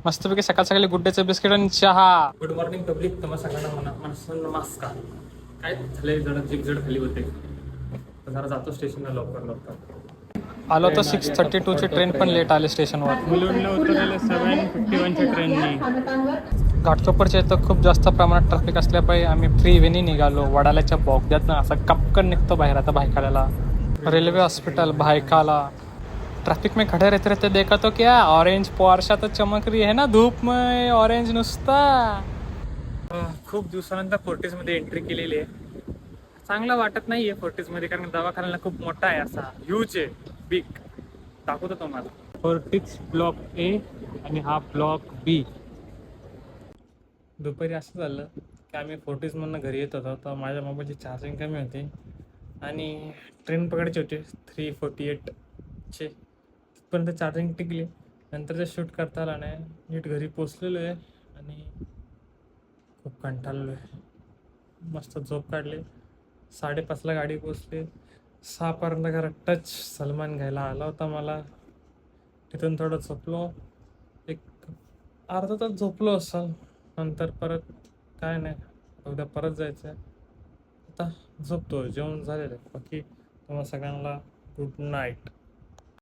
मस्तपैकी सकाळ सकाळी गुड्डेचं बिस्किट आणि चहा. गुड मॉर्निंग पब्लिक, तुम्हाला सगळ्यांना नमस्कार. काय झालंय, जरा जिगजड खाली होते, जरा जातो स्टेशनला लवकर लवकर. आलो तर 6:32 ची ट्रेन पण लेट आली स्टेशनवर. मुलुंडला उतरलेलं 7:51 च्या ट्रेननी. घाटकोपरच्या इथं खूप जास्त प्रमाणात ट्रॅफिक असल्यापायी आम्ही फ्री वेनी निघालो. वडाल्याच्या बोगद्यातनं असं कपकन निघतो बाहेर आता भायखळ्याला. Railway hospital Byculla. ट्रैफिक में खड़े रहते रहते देखा तो क्या ऑरेंज पोर्शा तो चमक रही है ना धूप में, ऑरेंज नुसता. खूप दिवसानंतर फोर्टीजमध्ये एंट्री केलेली आहे. चांगलं वाटत नाही आहे फोर्टीजमध्ये, कारण दवाखान्याला खूप मोठा आहे, असा ह्यूज आहे, बिग. दाखवतो तुम्हाला. फोर्टीज ब्लॉक ए आणि हा ब्लॉक बी. दुपारी असं झालं की आम्ही फोर्टीजमधनं घरी येत होतो, तर माझ्या मोबाईलची चार्जिंग कमी होती आणि ट्रेन पकडायची होती 3:48 चे. तिथपर्यंत चार्जिंग टिकली. नंतर ते शूट करता आला नाही. नीट घरी पोचलेलो आहे आणि खूप कंटाळलो आहे. मस्त झोप काढली. 5:30ला गाडी पोचली. 6पर्यंत घरात टच सलमान घ्यायला आला होता मला. तिथून थोडं झोपलो, एक अर्धा तास झोपलो असेल. नंतर परत काय नाही, उद्या परत जायचं आहे. आता झोपतो. जेवण झालेलं आहे. बाकी तुम्हाला सगळ्यांना गुड नाईट.